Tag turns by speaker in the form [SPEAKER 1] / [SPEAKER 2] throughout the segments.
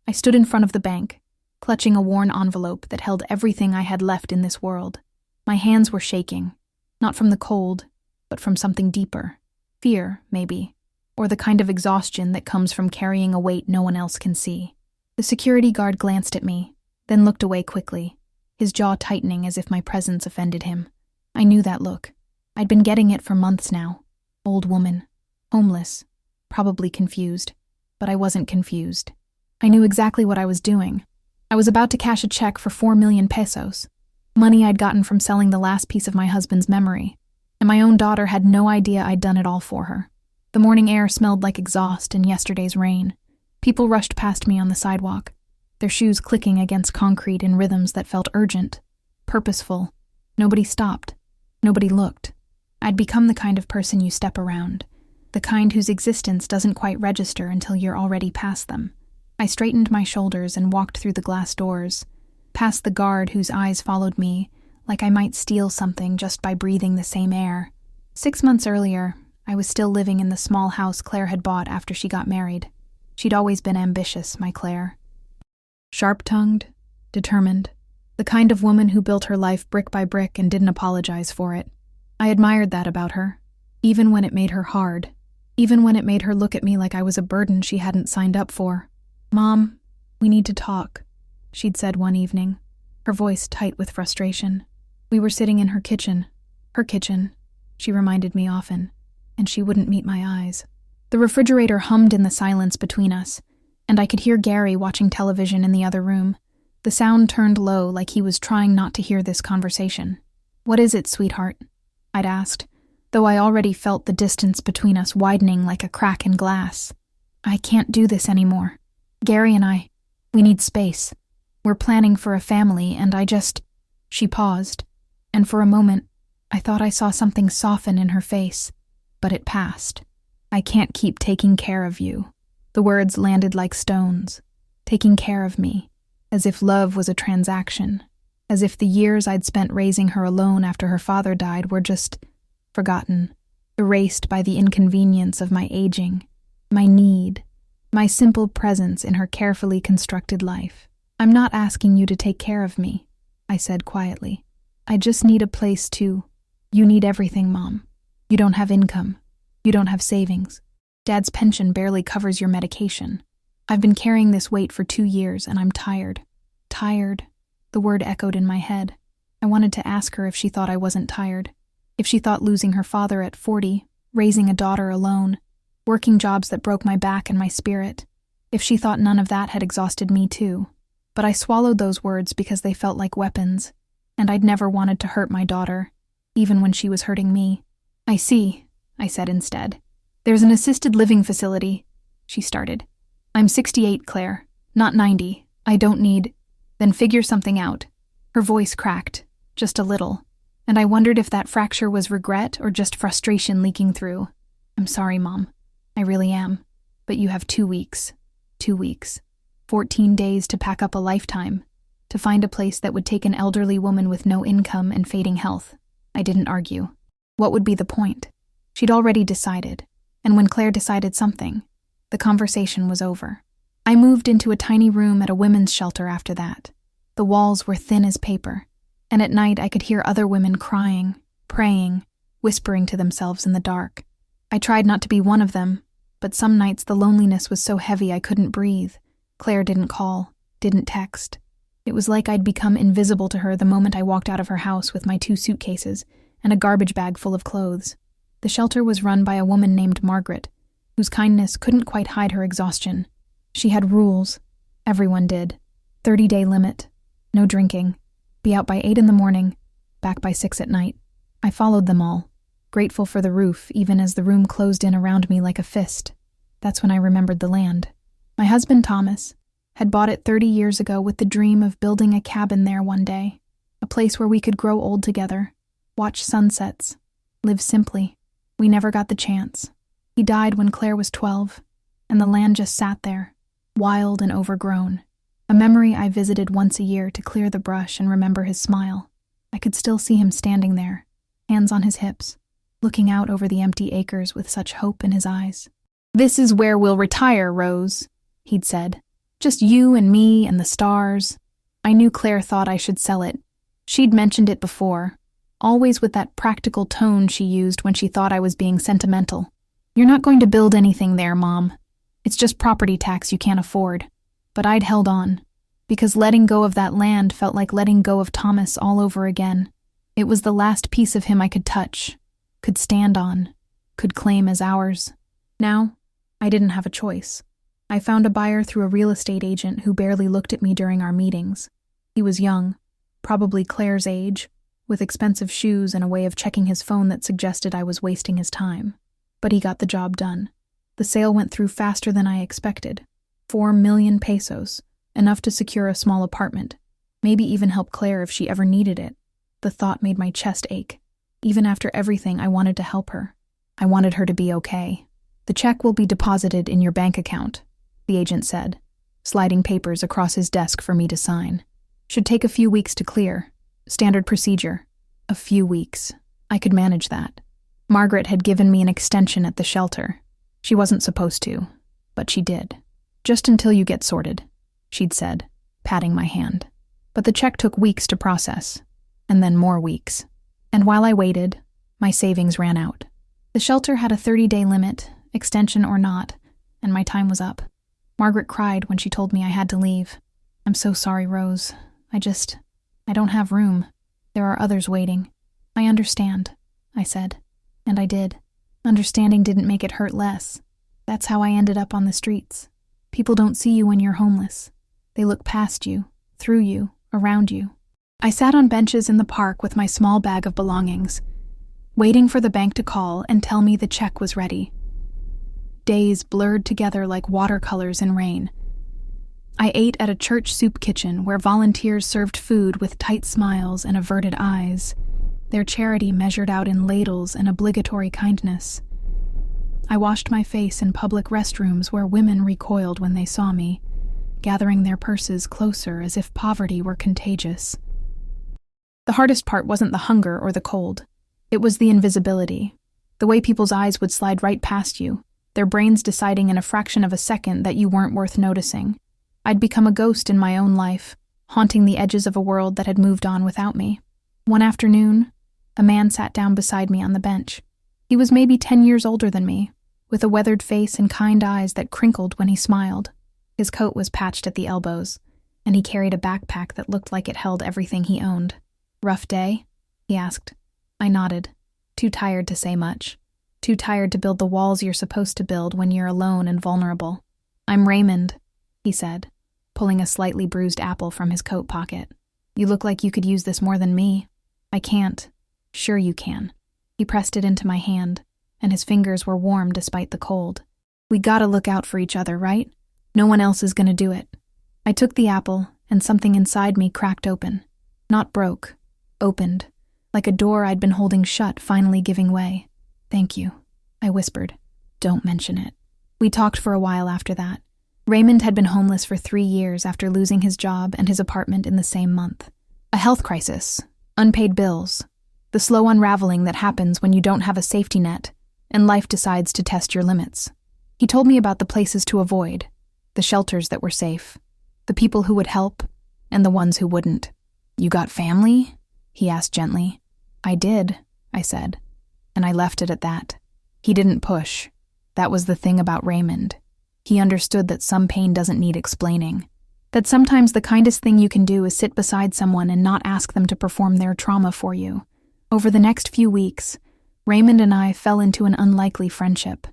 [SPEAKER 1] I stood in front of the bank, clutching a worn envelope that held everything I had left in this world. My hands were shaking, not from the cold, but from something deeper. Fear, maybe, or the kind of exhaustion that comes from carrying a weight no one else can see. The security guard glanced at me, then looked away quickly, his jaw tightening as if my presence offended him. I knew that look. I'd been getting it for months now. Old woman, homeless, probably confused. But I wasn't confused. I knew exactly what I was doing. I was about to cash a check for 4 million pesos, money I'd gotten from selling the last piece of my husband's memory, and my own daughter had no idea I'd done it all for her. The morning air smelled like exhaust and yesterday's rain. People rushed past me on the sidewalk, their shoes clicking against concrete in rhythms that felt urgent, purposeful. Nobody stopped. Nobody looked. I'd become the kind of person you step around, the kind whose existence doesn't quite register until you're already past them. I straightened my shoulders and walked through the glass doors, past the guard whose eyes followed me, like I might steal something just by breathing the same air. 6 months earlier, I was still living in the small house Claire had bought after she got married. She'd always been ambitious, my Claire. Sharp-tongued, determined, the kind of woman who built her life brick by brick and didn't apologize for it. I admired that about her, even when it made her hard, even when it made her look at me like I was a burden she hadn't signed up for. "Mom, we need to talk," she'd said one evening, her voice tight with frustration. We were sitting in her kitchen, she reminded me often, and she wouldn't meet my eyes. The refrigerator hummed in the silence between us, and I could hear Gary watching television in the other room. The sound turned low like he was trying not to hear this conversation. "What is it, sweetheart?" I'd asked, though I already felt the distance between us widening like a crack in glass. "I can't do this anymore. Gary and we need space. We're planning for a family, and She paused, and for a moment, I thought I saw something soften in her face, but it passed. "I can't keep taking care of you." The words landed like stones. Taking care of me, as if love was a transaction, as if the years I'd spent raising her alone after her father died were just forgotten, erased by the inconvenience of my aging, my need, my simple presence in her carefully constructed life. "I'm not asking you to take care of me," I said quietly. "I just need a place to. You need everything, Mom. You don't have income. You don't have savings. Dad's pension barely covers your medication. I've been carrying this weight for 2 years, and I'm tired." Tired. The word echoed in my head. I wanted to ask her if she thought I wasn't tired, if she thought losing her father at 40, raising a daughter alone, working jobs that broke my back and my spirit, if she thought none of that had exhausted me too. But I swallowed those words because they felt like weapons, and I'd never wanted to hurt my daughter, even when she was hurting me. "I see," I said instead. "There's an assisted living facility," she started. "I'm 68, Claire, not 90. I don't need..." "Then figure something out." Her voice cracked, just a little, and I wondered if that fracture was regret or just frustration leaking through. "I'm sorry, Mom. I really am. But you have 2 weeks. 2 weeks. 14 days to pack up a lifetime, to find a place that would take an elderly woman with no income and fading health." I didn't argue. What would be the point? She'd already decided, and when Claire decided something, the conversation was over. I moved into a tiny room at a women's shelter after that. The walls were thin as paper, and at night I could hear other women crying, praying, whispering to themselves in the dark. I tried not to be one of them, but some nights the loneliness was so heavy I couldn't breathe. Claire didn't call, didn't text. It was like I'd become invisible to her the moment I walked out of her house with my 2 suitcases and a garbage bag full of clothes. The shelter was run by a woman named Margaret, whose kindness couldn't quite hide her exhaustion. She had rules. Everyone did. 30-day limit. No drinking. Be out by 8 in the morning. Back by 6 at night. I followed them all, grateful for the roof even as the room closed in around me like a fist. That's when I remembered the land. My husband, Thomas, had bought it 30 years ago with the dream of building a cabin there one day, a place where we could grow old together, watch sunsets, live simply. We never got the chance. He died when Claire was 12, and the land just sat there, wild and overgrown. A memory I visited once a year to clear the brush and remember his smile. I could still see him standing there, hands on his hips, looking out over the empty acres with such hope in his eyes. "This is where we'll retire, Rose," he'd said, Just you and me and the stars. I knew Claire thought I should sell it. She'd mentioned it before, always with that practical tone she used when she thought I was being sentimental. You're not going to build anything there, Mom. It's just property tax you can't afford. But I'd held on, because letting go of that land felt like letting go of Thomas all over again. It was the last piece of him I could touch, could stand on, could claim as ours. Now, I didn't have a choice. I found a buyer through a real estate agent who barely looked at me during our meetings. He was young, probably Claire's age, with expensive shoes and a way of checking his phone that suggested I was wasting his time. But he got the job done. The sale went through faster than I expected. 4 million pesos, enough to secure a small apartment, maybe even help Claire if she ever needed it. The thought made my chest ache. Even after everything, I wanted to help her. I wanted her to be okay. The check will be deposited in your bank account, the agent said, sliding papers across his desk for me to sign. Should take a few weeks to clear. Standard procedure. A few weeks. I could manage that. Margaret had given me an extension at the shelter. She wasn't supposed to, but she did. Just until you get sorted, she'd said, patting my hand. But the check took weeks to process, and then more weeks. And while I waited, my savings ran out. The shelter had a 30-day limit, extension or not, and my time was up. Margaret cried when she told me I had to leave. I'm so sorry, Rose. I don't have room. There are others waiting. I understand, I said. And I did. Understanding didn't make it hurt less. That's how I ended up on the streets. People don't see you when you're homeless. They look past you, through you, around you. I sat on benches in the park with my small bag of belongings, waiting for the bank to call and tell me the check was ready. Days blurred together like watercolors in rain. I ate at a church soup kitchen where volunteers served food with tight smiles and averted eyes, their charity measured out in ladles and obligatory kindness. I washed my face in public restrooms where women recoiled when they saw me, gathering their purses closer as if poverty were contagious. The hardest part wasn't the hunger or the cold. It was the invisibility, the way people's eyes would slide right past you, their brains deciding in a fraction of a second that you weren't worth noticing. I'd become a ghost in my own life, haunting the edges of a world that had moved on without me. One afternoon, a man sat down beside me on the bench. He was maybe 10 years older than me, with a weathered face and kind eyes that crinkled when he smiled. His coat was patched at the elbows, and he carried a backpack that looked like it held everything he owned. Rough day? He asked. I nodded, too tired to say much. Too tired to build the walls you're supposed to build when you're alone and vulnerable. I'm Raymond, he said, pulling a slightly bruised apple from his coat pocket. You look like you could use this more than me. I can't. Sure you can. He pressed it into my hand, and his fingers were warm despite the cold. We gotta look out for each other, right? No one else is gonna do it. I took the apple, and something inside me cracked open. Not broke. Opened, like a door I'd been holding shut finally giving way. Thank you, I whispered. Don't mention it. We talked for a while after that. Raymond had been homeless for 3 years after losing his job and his apartment in the same month. A health crisis, unpaid bills, the slow unraveling that happens when you don't have a safety net and life decides to test your limits. He told me about the places to avoid, the shelters that were safe, the people who would help, and the ones who wouldn't. You got family? He asked gently. I did, I said, and I left it at that. He didn't push. That was the thing about Raymond. He understood that some pain doesn't need explaining, that sometimes the kindest thing you can do is sit beside someone and not ask them to perform their trauma for you. Over the next few weeks, Raymond and I fell into an unlikely friendship.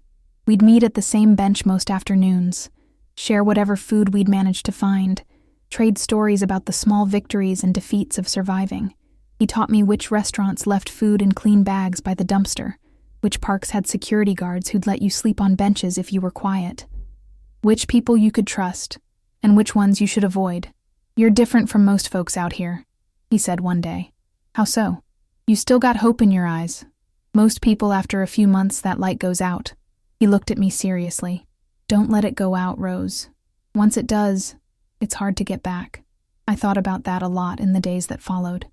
[SPEAKER 1] We'd meet at the same bench most afternoons, share whatever food we'd managed to find, trade stories about the small victories and defeats of surviving. He taught me which restaurants left food in clean bags by the dumpster, which parks had security guards who'd let you sleep on benches if you were quiet, which people you could trust, and which ones you should avoid. You're different from most folks out here, he said one day. How so? You still got hope in your eyes. Most people, after a few months, that light goes out. He looked at me seriously. Don't let it go out, Rose. Once it does, it's hard to get back. I thought about that a lot in the days that followed.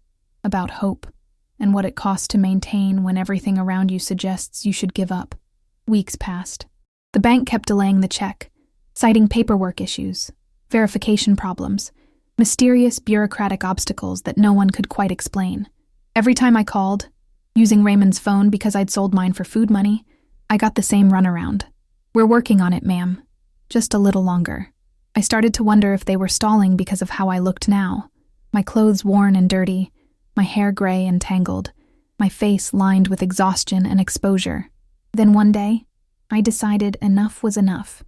[SPEAKER 1] About hope, and what it costs to maintain when everything around you suggests you should give up. Weeks passed. The bank kept delaying the check, citing paperwork issues. verification problems, mysterious bureaucratic obstacles that no one could quite explain. Every time I called, using Raymond's phone because I'd sold mine for food money, I got the same runaround. "We're working on it, ma'am. Just a little longer." I started to wonder if they were stalling because of how I looked now. My clothes worn and dirty, my hair gray and tangled, my face lined with exhaustion and exposure. Then one day, I decided enough was enough.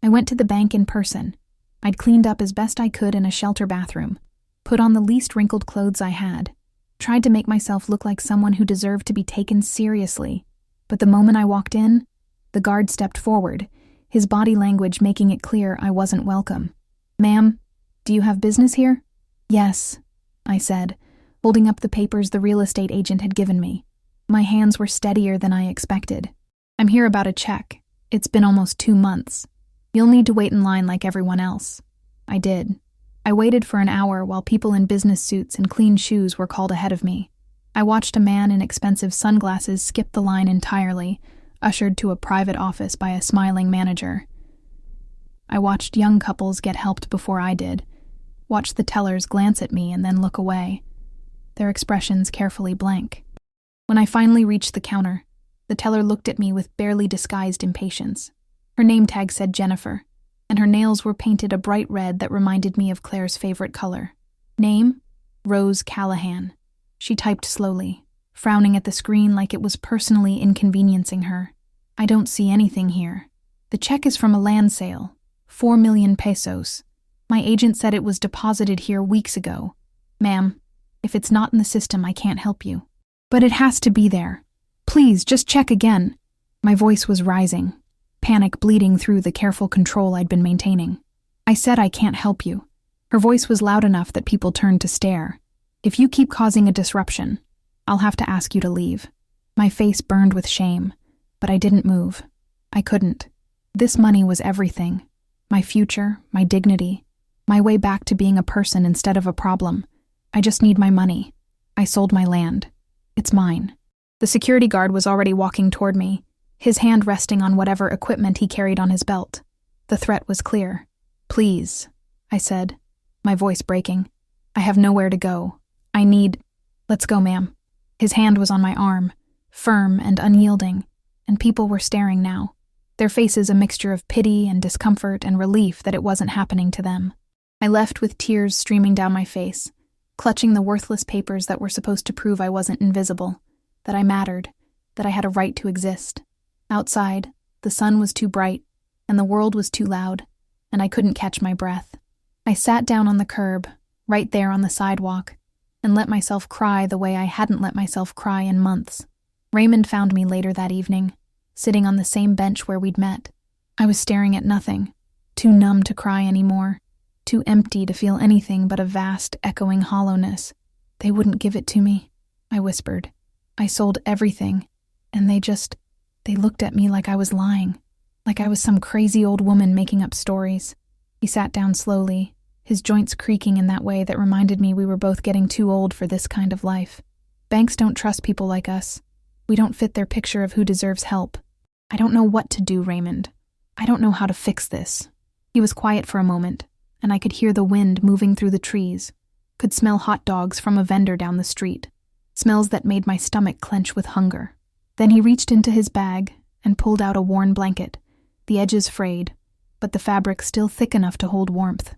[SPEAKER 1] I went to the bank in person. I'd cleaned up as best I could in a shelter bathroom, put on the least wrinkled clothes I had, tried to make myself look like someone who deserved to be taken seriously. But the moment I walked in, the guard stepped forward, his body language making it clear I wasn't welcome. "Ma'am, do you have business here?" "Yes," I said, holding up the papers the real estate agent had given me. My hands were steadier than I expected. "I'm here about a check. It's been almost 2 months. You'll need to wait in line like everyone else." I did. I waited for an hour while people in business suits and clean shoes were called ahead of me. I watched a man in expensive sunglasses skip the line entirely, ushered to a private office by a smiling manager. I watched young couples get helped before I did, watched the tellers glance at me and then look away, their expressions carefully blank. When I finally reached the counter, the teller looked at me with barely disguised impatience. Her name tag said Jennifer, and her nails were painted a bright red that reminded me of Claire's favorite color. Name? Rose Callahan. She typed slowly, frowning at the screen like it was personally inconveniencing her. "I don't see anything here. The check is from a land sale, 4 million pesos. My agent said it was deposited here weeks ago. Ma'am, if it's not in the system, I can't help you." "But it has to be there. Please, just check again." My voice was rising, panic bleeding through the careful control I'd been maintaining. "I said I can't help you." Her voice was loud enough that people turned to stare. "If you keep causing a disruption, I'll have to ask you to leave." My face burned with shame, but I didn't move. I couldn't. This money was everything. My future, my dignity, my way back to being a person instead of a problem. I just need my money. I sold my land. It's mine. The security guard was already walking toward me, his hand resting on whatever equipment he carried on his belt. The threat was clear. "Please," I said, my voice breaking. "I have nowhere to go. I need—" "Let's go, ma'am." His hand was on my arm, firm and unyielding, and people were staring now, their faces a mixture of pity and discomfort and relief that it wasn't happening to them. I left with tears streaming down my face, clutching the worthless papers that were supposed to prove I wasn't invisible, that I mattered, that I had a right to exist. Outside, the sun was too bright, and the world was too loud, and I couldn't catch my breath. I sat down on the curb, right there on the sidewalk, and let myself cry the way I hadn't let myself cry in months. Raymond found me later that evening, sitting on the same bench where we'd met. I was staring at nothing, too numb to cry anymore, too empty to feel anything but a vast, echoing hollowness. "They wouldn't give it to me," I whispered. "I sold everything, and they looked at me like I was lying, like I was some crazy old woman making up stories." He sat down slowly, his joints creaking in that way that reminded me we were both getting too old for this kind of life. "Banks don't trust people like us. We don't fit their picture of who deserves help. I don't know what to do, Raymond. I don't know how to fix this." He was quiet for a moment, and I could hear the wind moving through the trees, could smell hot dogs from a vendor down the street, smells that made my stomach clench with hunger. Then he reached into his bag and pulled out a worn blanket, the edges frayed, but the fabric still thick enough to hold warmth.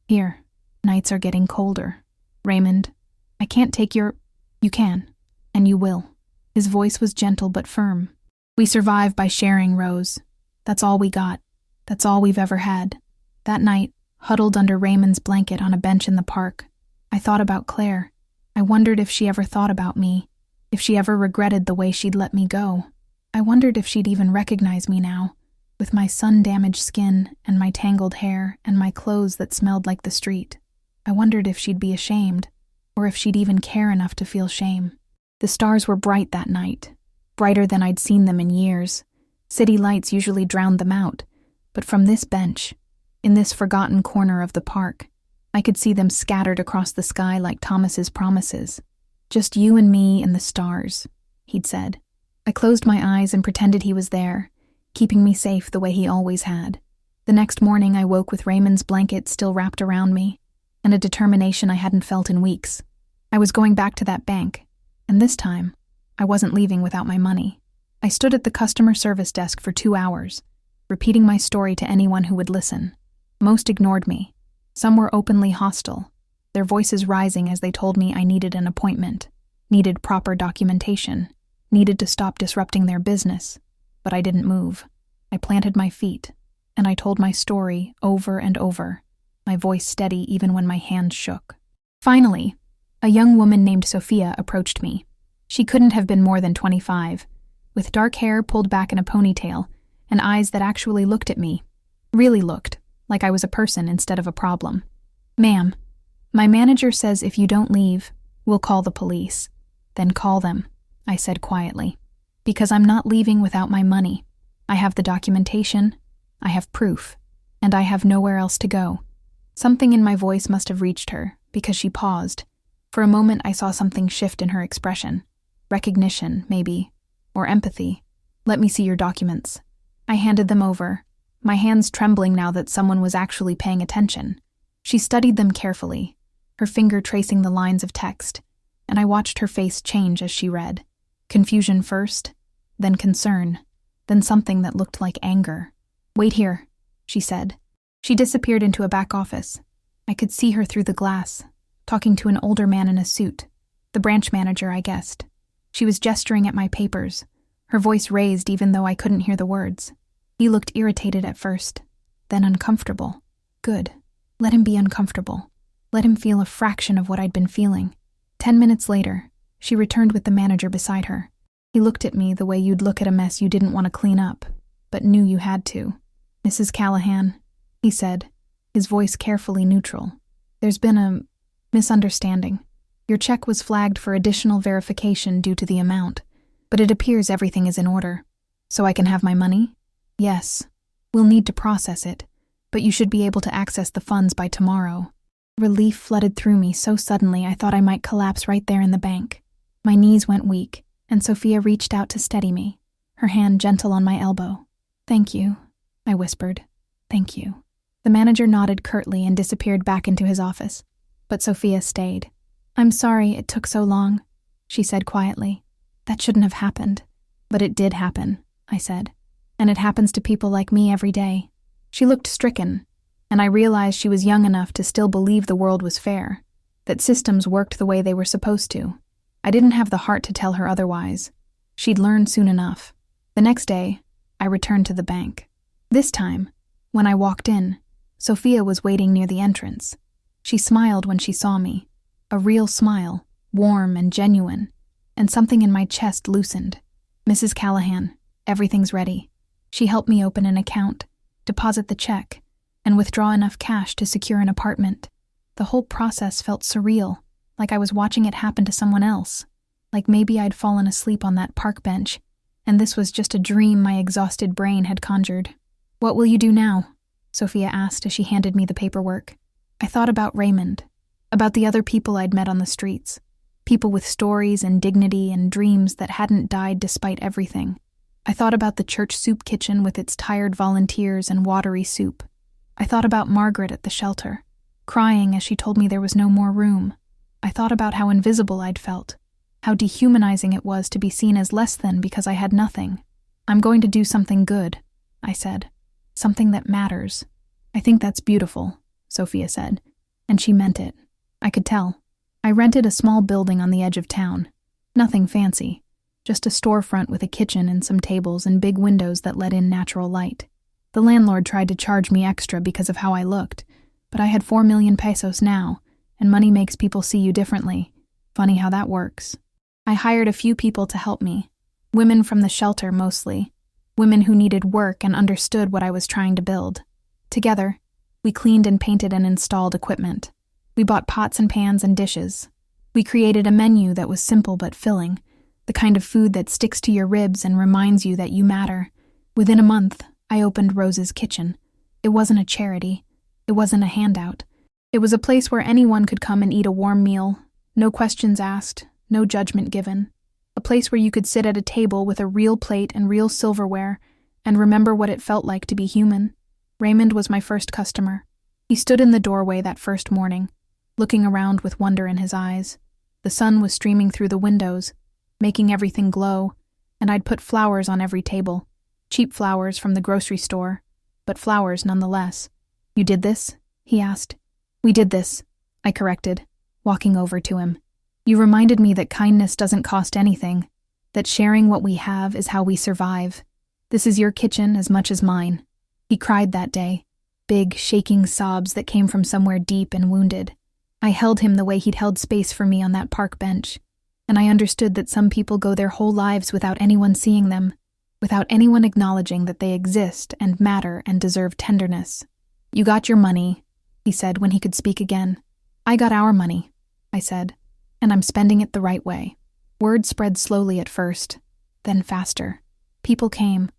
[SPEAKER 1] "Here, nights are getting colder. Raymond, I can't take your—" "You can, and you will." His voice was gentle but firm. "We survive by sharing, Rose. That's all we got. That's all we've ever had." That night, huddled under Raymond's blanket on a bench in the park, I thought about Claire. I wondered if she ever thought about me, if she ever regretted the way she'd let me go. I wondered if she'd even recognize me now, with my sun-damaged skin and my tangled hair and my clothes that smelled like the street. I wondered if she'd be ashamed, or if she'd even care enough to feel shame. The stars were bright that night, brighter than I'd seen them in years. City lights usually drowned them out, but from this bench, in this forgotten corner of the park, I could see them scattered across the sky like Thomas's promises. "Just you and me and the stars," he'd said. I closed my eyes and pretended he was there, keeping me safe the way he always had. The next morning, I woke with Raymond's blanket still wrapped around me, and a determination I hadn't felt in weeks. I was going back to that bank, and this time, I wasn't leaving without my money. I stood at the customer service desk for 2 hours, repeating my story to anyone who would listen. Most ignored me. Some were openly hostile, their voices rising as they told me I needed an appointment, needed proper documentation, needed to stop disrupting their business. But I didn't move. I planted my feet, and I told my story over and over, my voice steady even when my hands shook. Finally, a young woman named Sophia approached me. She couldn't have been more than 25, with dark hair pulled back in a ponytail and eyes that actually looked at me, really looked, like I was a person instead of a problem. "Ma'am, my manager says if you don't leave, we'll call the police." "Then call them," I said quietly, "because I'm not leaving without my money. I have the documentation, I have proof, and I have nowhere else to go." Something in my voice must have reached her, because she paused. For a moment I saw something shift in her expression. Recognition, maybe, or empathy. "Let me see your documents." I handed them over, my hands trembling now that someone was actually paying attention. She studied them carefully, her finger tracing the lines of text, and I watched her face change as she read. Confusion first, then concern, then something that looked like anger. "Wait here," she said. She disappeared into a back office. I could see her through the glass, talking to an older man in a suit, the branch manager, I guessed. She was gesturing at my papers, her voice raised even though I couldn't hear the words. He looked irritated at first, then uncomfortable. Good. Let him be uncomfortable. Let him feel a fraction of what I'd been feeling. 10 minutes later, she returned with the manager beside her. He looked at me the way you'd look at a mess you didn't want to clean up, but knew you had to. "Mrs. Callahan," he said, his voice carefully neutral. "There's been a misunderstanding. Your check was flagged for additional verification due to the amount, but it appears everything is in order. So I can have my money?" "Yes. We'll need to process it, but you should be able to access the funds by tomorrow." Relief flooded through me so suddenly I thought I might collapse right there in the bank. My knees went weak, and Sophia reached out to steady me, her hand gentle on my elbow. "Thank you," I whispered. "Thank you." The manager nodded curtly and disappeared back into his office, but Sophia stayed. "I'm sorry it took so long," she said quietly. "That shouldn't have happened." "But it did happen," I said. "And it happens to people like me every day." She looked stricken, and I realized she was young enough to still believe the world was fair, that systems worked the way they were supposed to. I didn't have the heart to tell her otherwise. She'd learn soon enough. The next day, I returned to the bank. This time, when I walked in, Sophia was waiting near the entrance. She smiled when she saw me, a real smile, warm and genuine, and something in my chest loosened. "Mrs. Callahan, everything's ready." She helped me open an account, deposit the check, and withdraw enough cash to secure an apartment. The whole process felt surreal, like I was watching it happen to someone else, like maybe I'd fallen asleep on that park bench, and this was just a dream my exhausted brain had conjured. "What will you do now?" Sophia asked as she handed me the paperwork. I thought about Raymond, about the other people I'd met on the streets, people with stories and dignity and dreams that hadn't died despite everything. I thought about the church soup kitchen with its tired volunteers and watery soup. I thought about Margaret at the shelter, crying as she told me there was no more room. I thought about how invisible I'd felt, how dehumanizing it was to be seen as less than because I had nothing. "I'm going to do something good," I said. "Something that matters." "I think that's beautiful," Sophia said, and she meant it. I could tell. I rented a small building on the edge of town. Nothing fancy, just a storefront with a kitchen and some tables and big windows that let in natural light. The landlord tried to charge me extra because of how I looked, but I had 4 million pesos now, and money makes people see you differently. Funny how that works. I hired a few people to help me, women from the shelter mostly, women who needed work and understood what I was trying to build. Together, we cleaned and painted and installed equipment. We bought pots and pans and dishes. We created a menu that was simple but filling, the kind of food that sticks to your ribs and reminds you that you matter. Within a month, I opened Rose's Kitchen. It wasn't a charity. It wasn't a handout. It was a place where anyone could come and eat a warm meal, no questions asked, no judgment given. A place where you could sit at a table with a real plate and real silverware and remember what it felt like to be human. Raymond was my first customer. He stood in the doorway that first morning, looking around with wonder in his eyes. The sun was streaming through the windows, making everything glow, and I'd put flowers on every table. Cheap flowers from the grocery store, but flowers nonetheless. "You did this?" he asked. "We did this," I corrected, walking over to him. "You reminded me that kindness doesn't cost anything, that sharing what we have is how we survive. This is your kitchen as much as mine." He cried that day, big, shaking sobs that came from somewhere deep and wounded. I held him the way he'd held space for me on that park bench, and I understood that some people go their whole lives without anyone seeing them, without anyone acknowledging that they exist and matter and deserve tenderness. "You got your money," he said when he could speak again. "I got our money," I said, "and I'm spending it the right way." Word spread slowly at first, then faster. People came.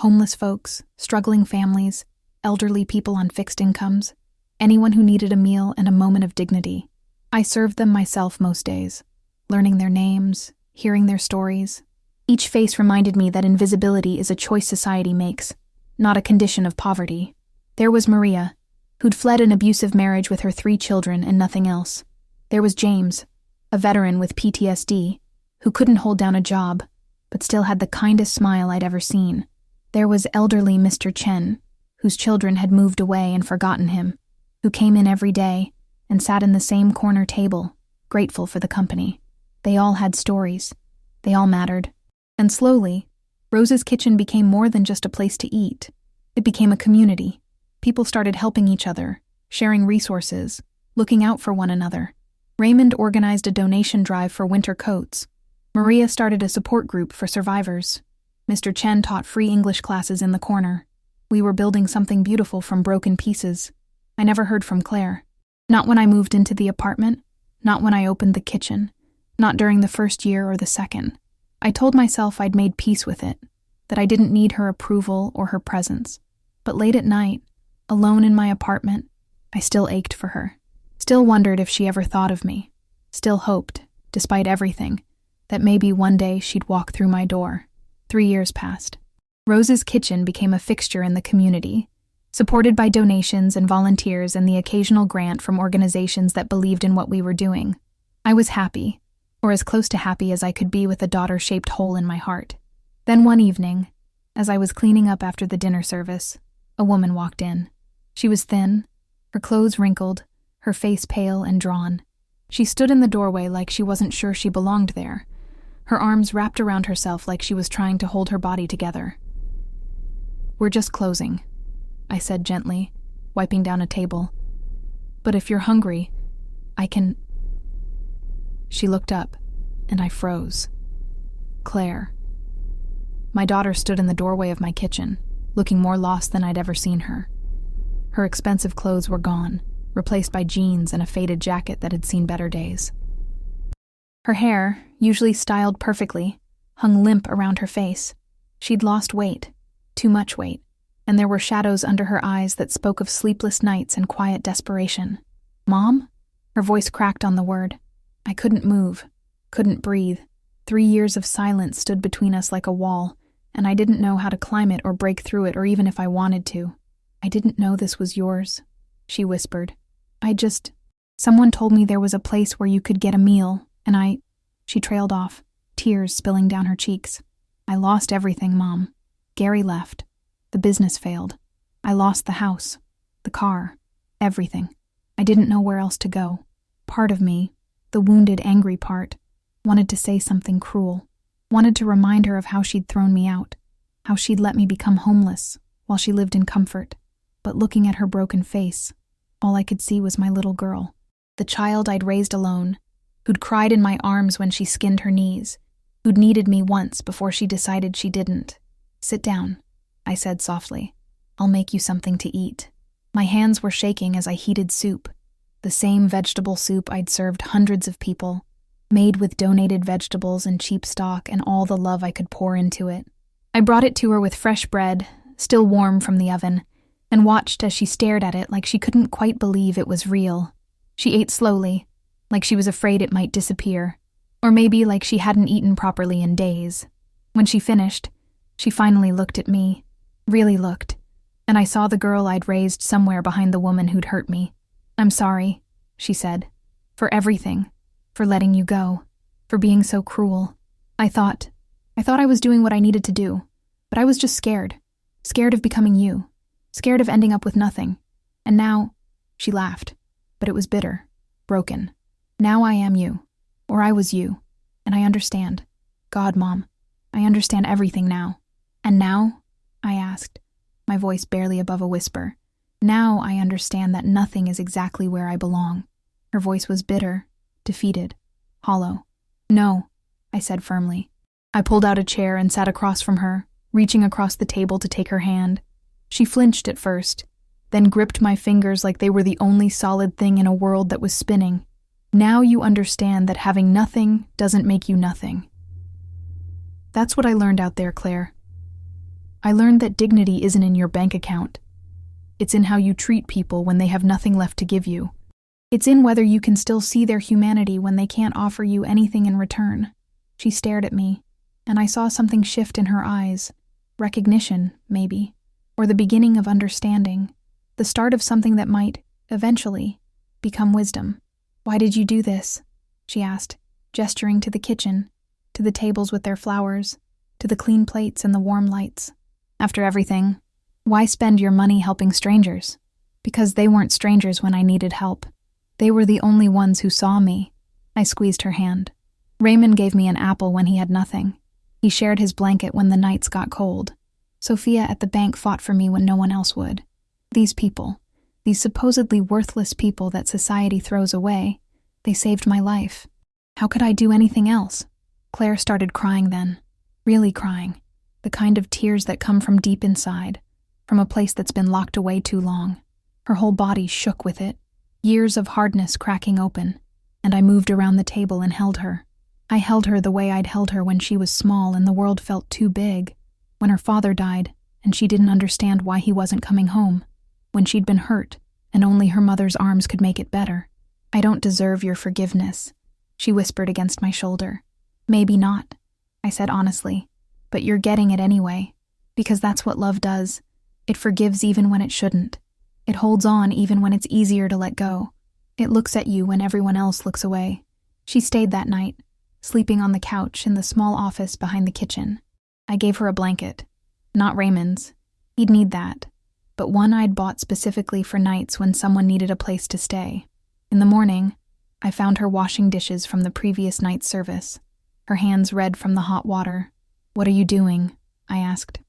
[SPEAKER 1] Homeless folks, struggling families, elderly people on fixed incomes, anyone who needed a meal and a moment of dignity. I served them myself most days, learning their names, hearing their stories. Each face reminded me that invisibility is a choice society makes, not a condition of poverty. There was Maria, who'd fled an abusive marriage with her 3 children and nothing else. There was James, a veteran with PTSD, who couldn't hold down a job, but still had the kindest smile I'd ever seen. There was elderly Mr. Chen, whose children had moved away and forgotten him, who came in every day and sat in the same corner table, grateful for the company. They all had stories. They all mattered. And slowly, Rose's kitchen became more than just a place to eat. It became a community. People started helping each other, sharing resources, looking out for one another. Raymond organized a donation drive for winter coats. Maria started a support group for survivors. Mr. Chen taught free English classes in the corner. We were building something beautiful from broken pieces. I never heard from Claire. Not when I moved into the apartment, not when I opened the kitchen, not during the first year or the second. I told myself I'd made peace with it, that I didn't need her approval or her presence. But late at night, alone in my apartment, I still ached for her. Still wondered if she ever thought of me. Still hoped, despite everything, that maybe one day she'd walk through my door. 3 years passed. Rose's kitchen became a fixture in the community, supported by donations and volunteers and the occasional grant from organizations that believed in what we were doing. I was happy, or as close to happy as I could be with a daughter-shaped hole in my heart. Then one evening, as I was cleaning up after the dinner service, a woman walked in. She was thin, her clothes wrinkled, her face pale and drawn. She stood in the doorway like she wasn't sure she belonged there, her arms wrapped around herself like she was trying to hold her body together. "We're just closing," I said gently, wiping down a table. "But if you're hungry, I can—" She looked up, and I froze. Claire. My daughter stood in the doorway of my kitchen, looking more lost than I'd ever seen her. Her expensive clothes were gone, replaced by jeans and a faded jacket that had seen better days. Her hair, usually styled perfectly, hung limp around her face. She'd lost weight, too much weight, and there were shadows under her eyes that spoke of sleepless nights and quiet desperation. "Mom?" Her voice cracked on the word. I couldn't move, couldn't breathe. 3 years of silence stood between us like a wall, and I didn't know how to climb it or break through it or even if I wanted to. "I didn't know this was yours," she whispered. Someone told me there was a place where you could get a meal, and She trailed off, tears spilling down her cheeks. "I lost everything, Mom. Gary left. The business failed. I lost the house, the car, everything. I didn't know where else to go. Part of me, the wounded, angry part, wanted to say something cruel, wanted to remind her of how she'd thrown me out, how she'd let me become homeless while she lived in comfort. But looking at her broken face, all I could see was my little girl, the child I'd raised alone, who'd cried in my arms when she skinned her knees, who'd needed me once before she decided she didn't. "Sit down," I said softly. "I'll make you something to eat." My hands were shaking as I heated soup, the same vegetable soup I'd served hundreds of people, made with donated vegetables and cheap stock and all the love I could pour into it. I brought it to her with fresh bread, still warm from the oven, and watched as she stared at it like she couldn't quite believe it was real. She ate slowly, like she was afraid it might disappear, or maybe like she hadn't eaten properly in days. When she finished, she finally looked at me, really looked, and I saw the girl I'd raised somewhere behind the woman who'd hurt me. "I'm sorry," she said. "For everything. For letting you go. For being so cruel. I thought I was doing what I needed to do, but I was just scared. Scared of becoming you. Scared of ending up with nothing. And now," she laughed, but it was bitter, broken. "Now I am you. Or I was you. And I understand. God, Mom, I understand everything now." "And now?" I asked, my voice barely above a whisper. "Now I understand that nothing is exactly where I belong." Her voice was bitter, defeated, hollow. "No," I said firmly. I pulled out a chair and sat across from her, reaching across the table to take her hand. She flinched at first, then gripped my fingers like they were the only solid thing in a world that was spinning. "Now you understand that having nothing doesn't make you nothing." That's what I learned out there, Claire. I learned that dignity isn't in your bank account. It's in how you treat people when they have nothing left to give you. It's in whether you can still see their humanity when they can't offer you anything in return. She stared at me, and I saw something shift in her eyes. Recognition, maybe, or the beginning of understanding, the start of something that might, eventually, become wisdom. "Why did you do this?" she asked, gesturing to the kitchen, to the tables with their flowers, to the clean plates and the warm lights. "After everything, why spend your money helping strangers?" "Because they weren't strangers when I needed help. They were the only ones who saw me." I squeezed her hand. "Raymond gave me an apple when he had nothing. He shared his blanket when the nights got cold. Sophia at the bank fought for me when no one else would. These people, these supposedly worthless people that society throws away, they saved my life. How could I do anything else?" Claire started crying then, really crying, the kind of tears that come from deep inside, from a place that's been locked away too long. Her whole body shook with it, years of hardness cracking open, and I moved around the table and held her. I held her the way I'd held her when she was small and the world felt too big, when her father died and she didn't understand why he wasn't coming home, when she'd been hurt and only her mother's arms could make it better. "I don't deserve your forgiveness," she whispered against my shoulder. "Maybe not," I said honestly, "but you're getting it anyway, because that's what love does. It forgives even when it shouldn't. It holds on even when it's easier to let go. It looks at you when everyone else looks away." She stayed that night, sleeping on the couch in the small office behind the kitchen. I gave her a blanket. Not Raymond's. He'd need that. But one I'd bought specifically for nights when someone needed a place to stay. In the morning, I found her washing dishes from the previous night's service, her hands red from the hot water. "What are you doing?" I asked.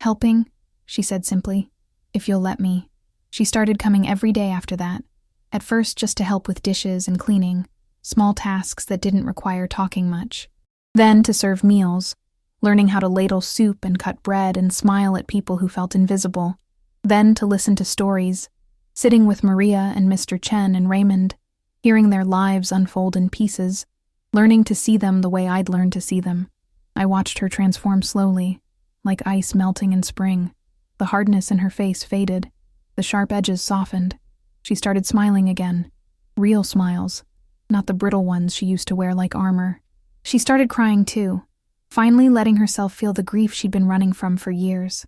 [SPEAKER 1] "Helping," she said simply. "If you'll let me." She started coming every day after that, at first just to help with dishes and cleaning, small tasks that didn't require talking much. Then to serve meals, learning how to ladle soup and cut bread and smile at people who felt invisible. Then to listen to stories, sitting with Maria and Mr. Chen and Raymond, hearing their lives unfold in pieces, learning to see them the way I'd learned to see them. I watched her transform slowly, like ice melting in spring. The hardness in her face faded. The sharp edges softened. She started smiling again. Real smiles, not the brittle ones she used to wear like armor. She started crying too, finally letting herself feel the grief she'd been running from for years.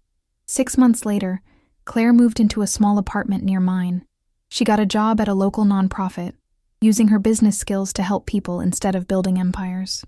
[SPEAKER 1] 6 months later, Claire moved into a small apartment near mine. She got a job at a local nonprofit, using her business skills to help people instead of building empires.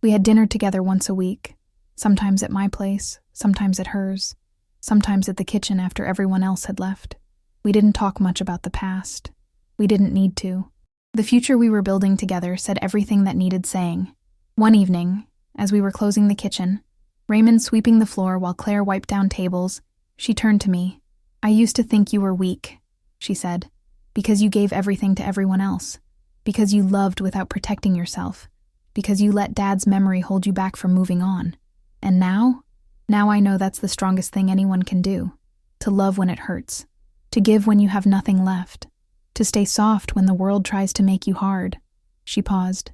[SPEAKER 1] We had dinner together once a week, sometimes at my place, sometimes at hers, sometimes at the kitchen after everyone else had left. We didn't talk much about the past. We didn't need to. The future we were building together said everything that needed saying. One evening, as we were closing the kitchen, Raymond sweeping the floor while Claire wiped down tables, she turned to me. "I used to think you were weak," she said, "because you gave everything to everyone else, because you loved without protecting yourself, because you let Dad's memory hold you back from moving on. And now I know that's the strongest thing anyone can do, to love when it hurts, to give when you have nothing left, to stay soft when the world tries to make you hard." She paused.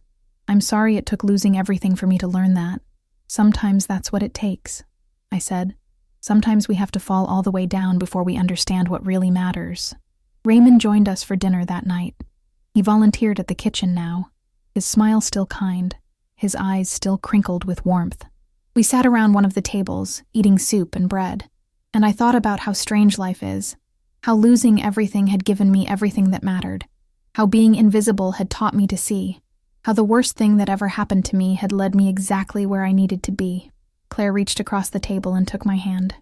[SPEAKER 1] "I'm sorry it took losing everything for me to learn that. Sometimes that's what it takes," I said. "Sometimes we have to fall all the way down before we understand what really matters." Raymond joined us for dinner that night. He volunteered at the kitchen now, his smile still kind, his eyes still crinkled with warmth. We sat around one of the tables, eating soup and bread. And I thought about how strange life is, how losing everything had given me everything that mattered, how being invisible had taught me to see, how the worst thing that ever happened to me had led me exactly where I needed to be. Claire reached across the table and took my hand.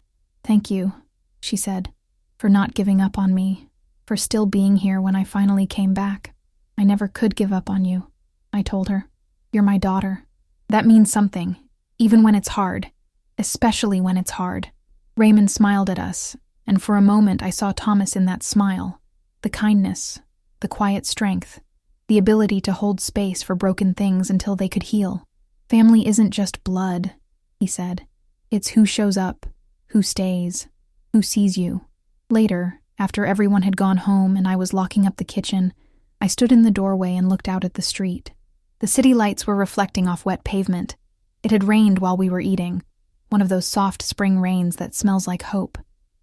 [SPEAKER 1] "Thank you," she said, "for not giving up on me, for still being here when I finally came back. I never could give up on you," I told her. "You're my daughter. That means something, even when it's hard, especially when it's hard." Raymond smiled at us, and for a moment I saw Thomas in that smile, the kindness, the quiet strength, the ability to hold space for broken things until they could heal. "Family isn't just blood," he said. "It's who shows up, who stays, who sees you." Later, after everyone had gone home and I was locking up the kitchen, I stood in the doorway and looked out at the street. The city lights were reflecting off wet pavement. It had rained while we were eating, one of those soft spring rains that smells like hope.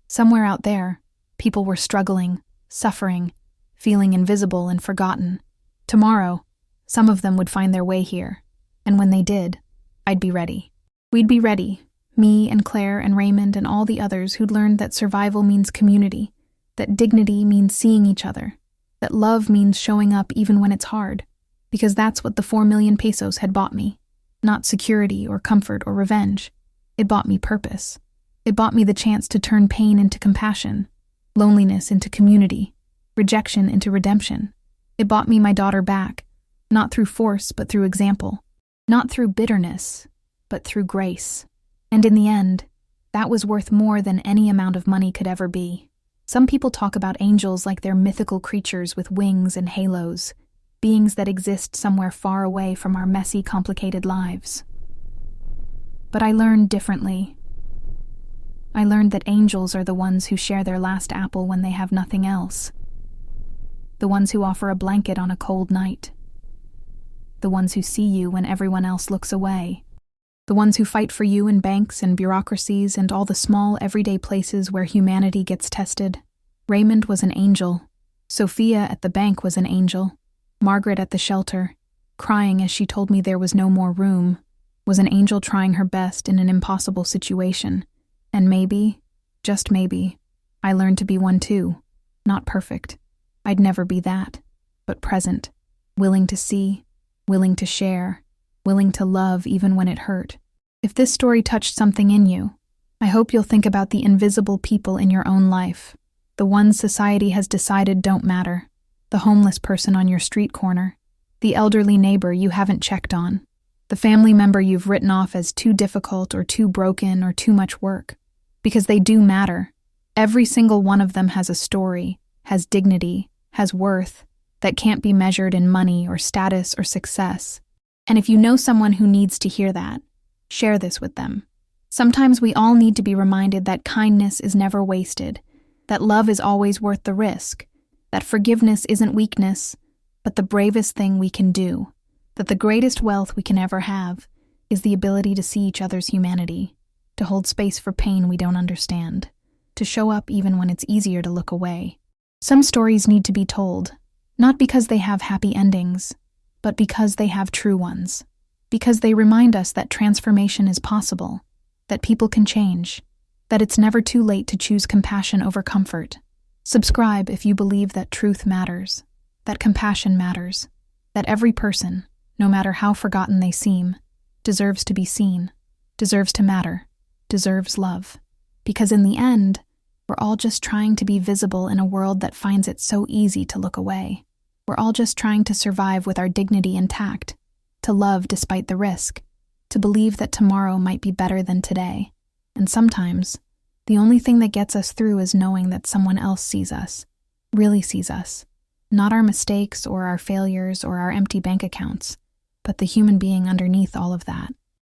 [SPEAKER 1] Somewhere out there, people were struggling, suffering, feeling invisible and forgotten. Tomorrow, some of them would find their way here, and when they did, I'd be ready. We'd be ready, me and Claire and Raymond and all the others who'd learned that survival means community, that dignity means seeing each other, that love means showing up even when it's hard, because that's what the 4 million pesos had bought me. Not security or comfort or revenge. It bought me purpose. It bought me the chance to turn pain into compassion, loneliness into community, rejection into redemption. It bought me my daughter back, not through force but through example, not through bitterness, but through grace. And in the end, that was worth more than any amount of money could ever be. Some people talk about angels like they're mythical creatures with wings and halos, beings that exist somewhere far away from our messy, complicated lives. But I learned differently. I learned that angels are the ones who share their last apple when they have nothing else. The ones who offer a blanket on a cold night. The ones who see you when everyone else looks away. The ones who fight for you in banks and bureaucracies and all the small, everyday places where humanity gets tested. Raymond was an angel. Sophia at the bank was an angel. Margaret at the shelter, crying as she told me there was no more room, was an angel trying her best in an impossible situation. And maybe, just maybe, I learned to be one too. Not perfect. I'd never be that. But present, willing to see, willing to share, willing to love even when it hurt. If this story touched something in you, I hope you'll think about the invisible people in your own life, the ones society has decided don't matter, the homeless person on your street corner, the elderly neighbor you haven't checked on, the family member you've written off as too difficult or too broken or too much work. Because they do matter. Every single one of them has a story, has dignity, has worth, that can't be measured in money or status or success. And if you know someone who needs to hear that, share this with them. Sometimes we all need to be reminded that kindness is never wasted, that love is always worth the risk, that forgiveness isn't weakness, but the bravest thing we can do, that the greatest wealth we can ever have is the ability to see each other's humanity, to hold space for pain we don't understand, to show up even when it's easier to look away. Some stories need to be told, not because they have happy endings, but because they have true ones, because they remind us that transformation is possible, that people can change, that it's never too late to choose compassion over comfort. Subscribe if you believe that truth matters, that compassion matters, that every person, no matter how forgotten they seem, deserves to be seen, deserves to matter, deserves love. Because in the end, we're all just trying to be visible in a world that finds it so easy to look away. We're all just trying to survive with our dignity intact, to love despite the risk, to believe that tomorrow might be better than today. And sometimes, the only thing that gets us through is knowing that someone else sees us, really sees us. Not our mistakes or our failures or our empty bank accounts, but the human being underneath all of that.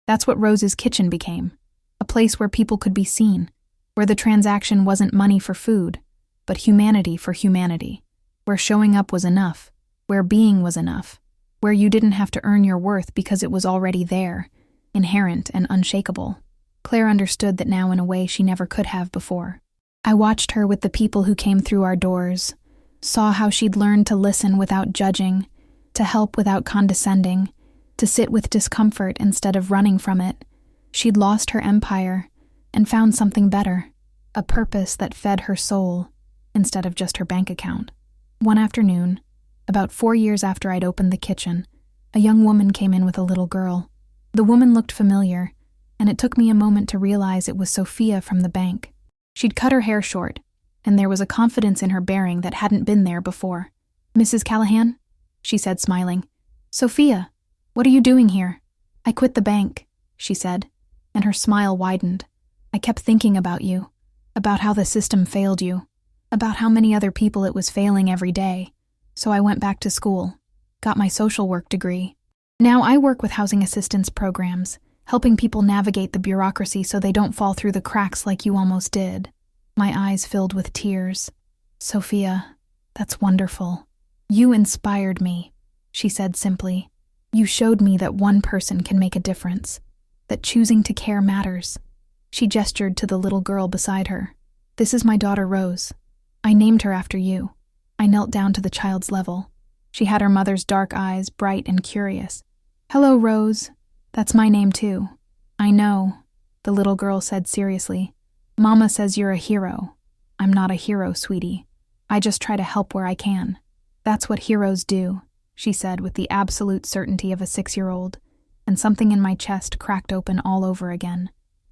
[SPEAKER 1] That's what Rose's Kitchen became, a place where people could be seen, where the transaction wasn't money for food, but humanity for humanity, where showing up was enough, where being was enough, where you didn't have to earn your worth because it was already there, inherent and unshakable. Claire understood that now in a way she never could have before. I watched her with the people who came through our doors, saw how she'd learned to listen without judging, to help without condescending, to sit with discomfort instead of running from it. She'd lost her empire and found something better, a purpose that fed her soul instead of just her bank account. One afternoon, about 4 years after I'd opened the kitchen, a young woman came in with a little girl. The woman looked familiar, and it took me a moment to realize it was Sophia from the bank. She'd cut her hair short, and there was a confidence in her bearing that hadn't been there before. "Mrs. Callahan?" she said, smiling. "Sophia, what are you doing here?" "I quit the bank," she said, and her smile widened. "I kept thinking about you, about how the system failed you, about how many other people it was failing every day. So I went back to school, got my social work degree. Now I work with housing assistance programs, helping people navigate the bureaucracy so they don't fall through the cracks like you almost did." My eyes filled with tears. "Sophia, that's wonderful. You inspired me," she said simply. "You showed me that one person can make a difference, that choosing to care matters." She gestured to the little girl beside her. "This is my daughter Rose. I named her after you." I knelt down to the child's level. She had her mother's dark eyes, bright and curious. "Hello, Rose. That's my name too." "I know," the little girl said seriously. "Mama says you're a hero. I'm not a hero, sweetie. I just try to help where I can. That's what heroes do," she said with the absolute certainty of a 6-year-old, and something in my chest cracked open all over again.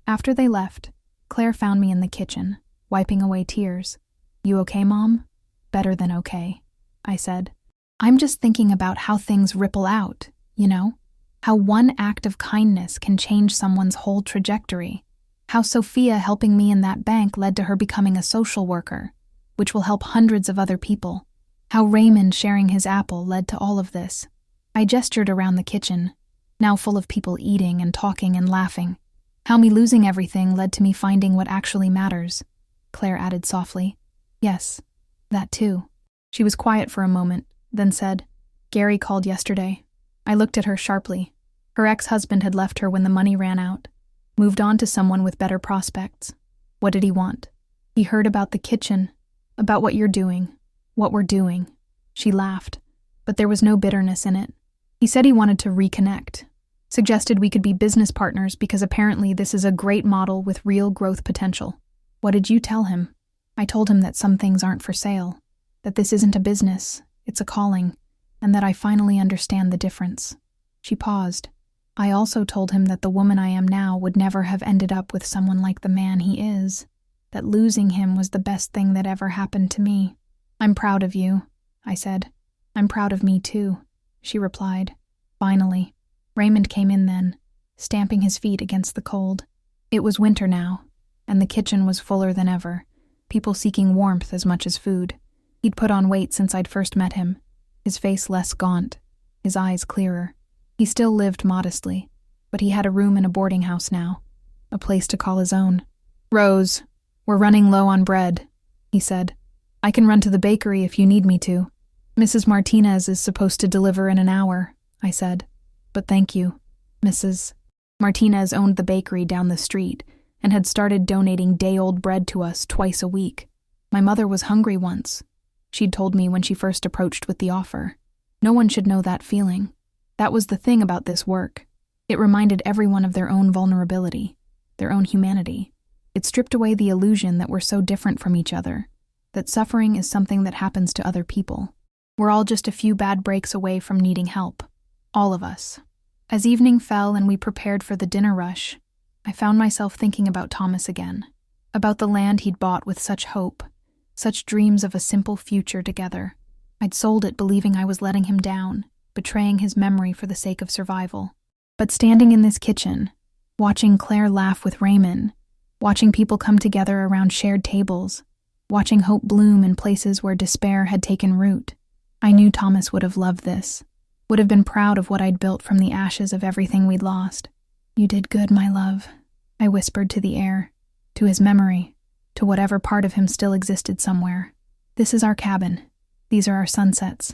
[SPEAKER 1] After they left, Claire found me in the kitchen, wiping away tears. "You okay, Mom?" "Better than okay," I said. "I'm just thinking about how things ripple out, you know? How one act of kindness can change someone's whole trajectory. How Sophia helping me in that bank led to her becoming a social worker, which will help hundreds of other people. How Raymond sharing his apple led to all of this." I gestured around the kitchen, now full of people eating and talking and laughing. "How me losing everything led to me finding what actually matters," Claire added softly. "Yes, that too." She was quiet for a moment, then said, "Gary called yesterday." I looked at her sharply. Her ex-husband had left her when the money ran out, moved on to someone with better prospects. What did he want? "He heard about the kitchen, about what you're doing, what we're doing." She laughed, but there was no bitterness in it. "He said he wanted to reconnect, suggested we could be business partners because apparently this is a great model with real growth potential." "What did you tell him?" "I told him that some things aren't for sale, that this isn't a business, it's a calling, and that I finally understand the difference." She paused. "I also told him that the woman I am now would never have ended up with someone like the man he is, that losing him was the best thing that ever happened to me." "I'm proud of you," I said. "I'm proud of me too," she replied. Finally, Raymond came in then, stamping his feet against the cold. It was winter now, and the kitchen was fuller than ever, people seeking warmth as much as food. He'd put on weight since I'd first met him, his face less gaunt, his eyes clearer. He still lived modestly, but he had a room in a boarding house now, a place to call his own. "Rose, we're running low on bread," he said. "I can run to the bakery if you need me to." "Mrs. Martinez is supposed to deliver in an hour," I said. "But thank you, Mrs." Martinez owned the bakery down the street and had started donating day-old bread to us twice a week. My mother was hungry once. She'd told me when she first approached with the offer. No one should know that feeling. That was the thing about this work. It reminded everyone of their own vulnerability, their own humanity. It stripped away the illusion that we're so different from each other, that suffering is something that happens to other people. We're all just a few bad breaks away from needing help. All of us. As evening fell and we prepared for the dinner rush, I found myself thinking about Thomas again, about the land he'd bought with such hope, such dreams of a simple future together. I'd sold it believing I was letting him down, betraying his memory for the sake of survival. But standing in this kitchen, watching Claire laugh with Raymond, watching people come together around shared tables, watching hope bloom in places where despair had taken root, I knew Thomas would have loved this, would have been proud of what I'd built from the ashes of everything we'd lost. "You did good, my love," I whispered to the air, to his memory, to whatever part of him still existed somewhere. "This is our cabin. These are our sunsets.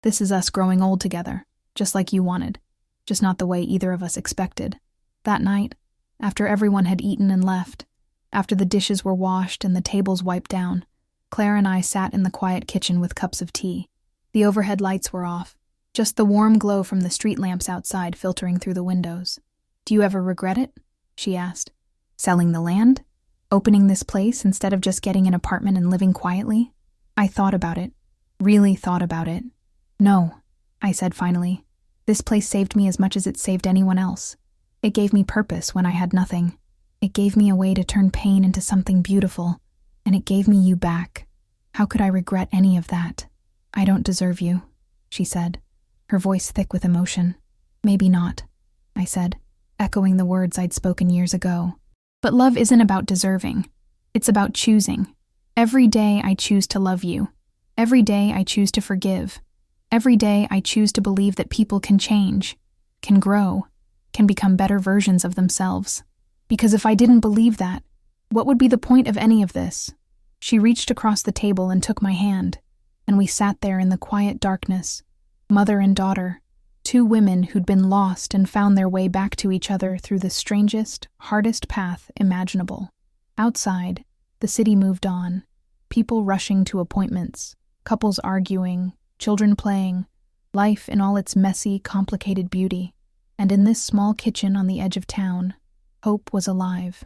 [SPEAKER 1] This is us growing old together, just like you wanted, just not the way either of us expected." That night, after everyone had eaten and left, after the dishes were washed and the tables wiped down, Claire and I sat in the quiet kitchen with cups of tea. The overhead lights were off, just the warm glow from the street lamps outside filtering through the windows. "Do you ever regret it?" she asked. "Selling the land?" Opening this place instead of just getting an apartment and living quietly? I thought about it. Really thought about it. No, I said finally. This place saved me as much as it saved anyone else. It gave me purpose when I had nothing. It gave me a way to turn pain into something beautiful. And it gave me you back. How could I regret any of that? I don't deserve you, she said, her voice thick with emotion. Maybe not, I said, echoing the words I'd spoken years ago. But love isn't about deserving. It's about choosing. Every day I choose to love you. Every day I choose to forgive. Every day I choose to believe that people can change, can grow, can become better versions of themselves. Because if I didn't believe that, what would be the point of any of this? She reached across the table and took my hand, and we sat there in the quiet darkness, mother and daughter, two women who'd been lost and found their way back to each other through the strangest, hardest path imaginable. Outside, the city moved on, people rushing to appointments, couples arguing, children playing, life in all its messy, complicated beauty. And in this small kitchen on the edge of town, hope was alive,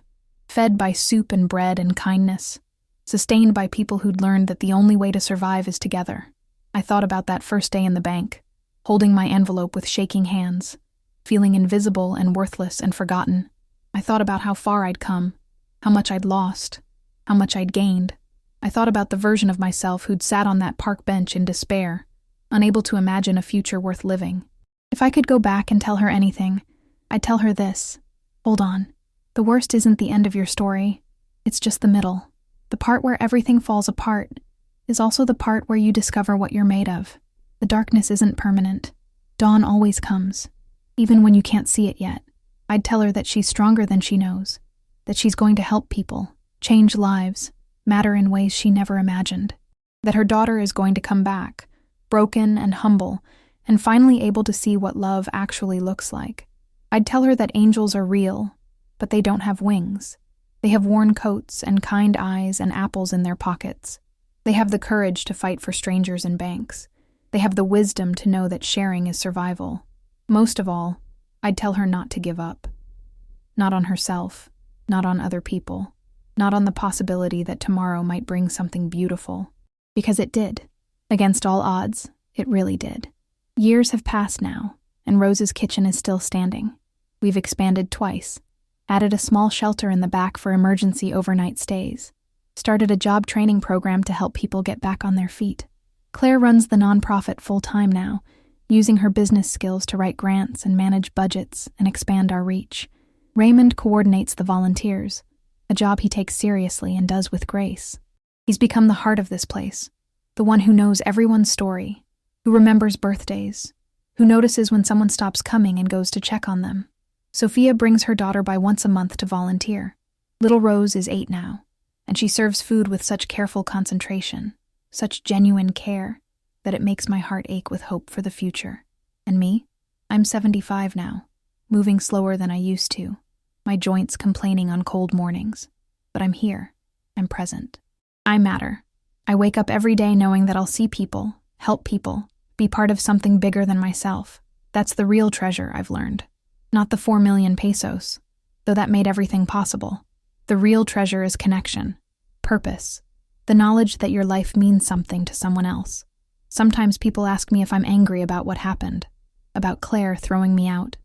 [SPEAKER 1] fed by soup and bread and kindness, sustained by people who'd learned that the only way to survive is together. I thought about that first day in the bank, holding my envelope with shaking hands, feeling invisible and worthless and forgotten. I thought about how far I'd come, how much I'd lost, how much I'd gained. I thought about the version of myself who'd sat on that park bench in despair, unable to imagine a future worth living. If I could go back and tell her anything, I'd tell her this. Hold on. The worst isn't the end of your story. It's just the middle. The part where everything falls apart is also the part where you discover what you're made of. The darkness isn't permanent. Dawn always comes, even when you can't see it yet. I'd tell her that she's stronger than she knows, that she's going to help people, change lives, matter in ways she never imagined, that her daughter is going to come back, broken and humble, and finally able to see what love actually looks like. I'd tell her that angels are real, but they don't have wings. They have worn coats and kind eyes and apples in their pockets. They have the courage to fight for strangers in banks. They have the wisdom to know that sharing is survival. Most of all, I'd tell her not to give up. Not on herself, not on other people, not on the possibility that tomorrow might bring something beautiful. Because it did. Against all odds, it really did. Years have passed now, and Rose's kitchen is still standing. We've expanded twice, added a small shelter in the back for emergency overnight stays, started a job training program to help people get back on their feet. Claire runs the nonprofit full-time now, using her business skills to write grants and manage budgets and expand our reach. Raymond coordinates the volunteers, a job he takes seriously and does with grace. He's become the heart of this place, the one who knows everyone's story, who remembers birthdays, who notices when someone stops coming and goes to check on them. Sophia brings her daughter by once a month to volunteer. Little Rose is 8 now, and she serves food with such careful concentration, such genuine care, that it makes my heart ache with hope for the future. And me? I'm 75 now, moving slower than I used to, my joints complaining on cold mornings. But I'm here. I'm present. I matter. I wake up every day knowing that I'll see people, help people, be part of something bigger than myself. That's the real treasure, I've learned. Not the 4 million pesos, though that made everything possible. The real treasure is connection, purpose, the knowledge that your life means something to someone else. Sometimes people ask me if I'm angry about what happened, about Claire throwing me out,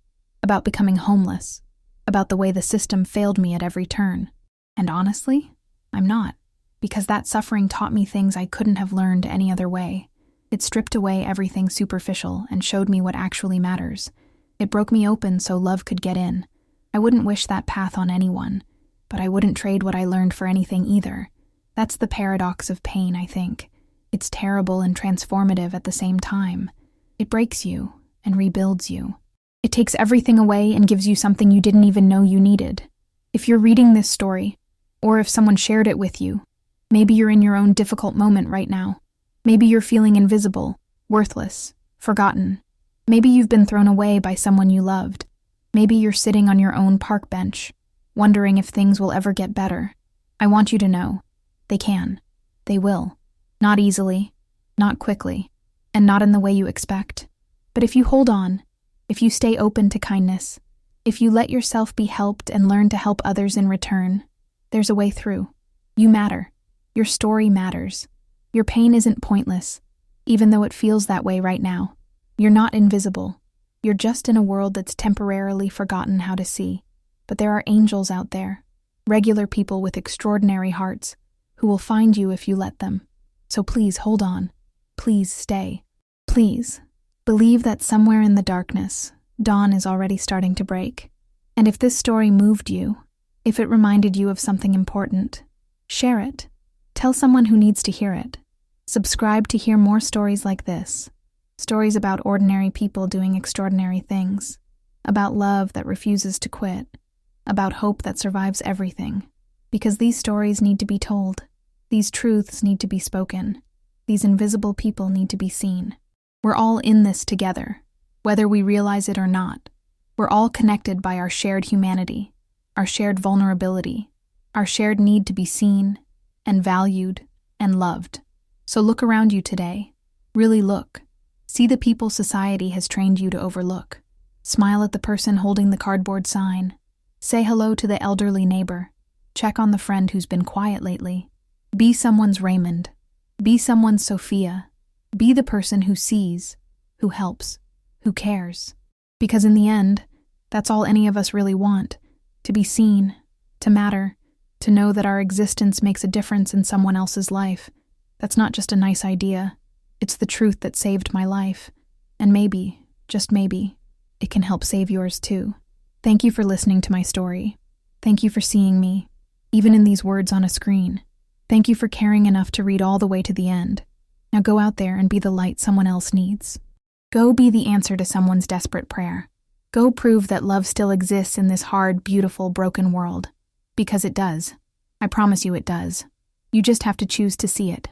[SPEAKER 1] about becoming homeless, about the way the system failed me at every turn. And honestly, I'm not, because that suffering taught me things I couldn't have learned any other way. It stripped away everything superficial and showed me what actually matters. It broke me open so love could get in. I wouldn't wish that path on anyone, but I wouldn't trade what I learned for anything either. That's the paradox of pain, I think. It's terrible and transformative at the same time. It breaks you and rebuilds you. It takes everything away and gives you something you didn't even know you needed. If you're reading this story, or if someone shared it with you, maybe you're in your own difficult moment right now. Maybe you're feeling invisible, worthless, forgotten. Maybe you've been thrown away by someone you loved. Maybe you're sitting on your own park bench, wondering if things will ever get better. I want you to know, they can. They will. Not easily, not quickly, and not in the way you expect. But if you hold on, if you stay open to kindness, if you let yourself be helped and learn to help others in return, There's a way through. You matter. Your story matters. Your pain isn't pointless, even though it feels that way right now. You're not invisible. You're just in a world that's temporarily forgotten how to see. But there are angels out there, regular people with extraordinary hearts, who will find you if you let them. So please hold on. Please stay. Please believe that somewhere in the darkness, dawn is already starting to break. And if this story moved you, if it reminded you of something important, share it. Tell someone who needs to hear it. Subscribe to hear more stories like this. Stories about ordinary people doing extraordinary things. About love that refuses to quit. About hope that survives everything. Because these stories need to be told. These truths need to be spoken. These invisible people need to be seen. We're all in this together, whether we realize it or not. We're all connected by our shared humanity, our shared vulnerability, our shared need to be seen and valued and loved. So look around you today. Really look. See the people society has trained you to overlook. Smile at the person holding the cardboard sign. Say hello to the elderly neighbor. Check on the friend who's been quiet lately. Be someone's Raymond. Be someone's Sophia. Be the person who sees, who helps, who cares. Because in the end, that's all any of us really want. To be seen, to matter, to know that our existence makes a difference in someone else's life. That's not just a nice idea. It's the truth that saved my life. And maybe, just maybe, it can help save yours too. Thank you for listening to my story. Thank you for seeing me, even in these words on a screen. Thank you for caring enough to read all the way to the end. Now go out there and be the light someone else needs. Go be the answer to someone's desperate prayer. Go prove that love still exists in this hard, beautiful, broken world. Because it does. I promise you it does. You just have to choose to see it.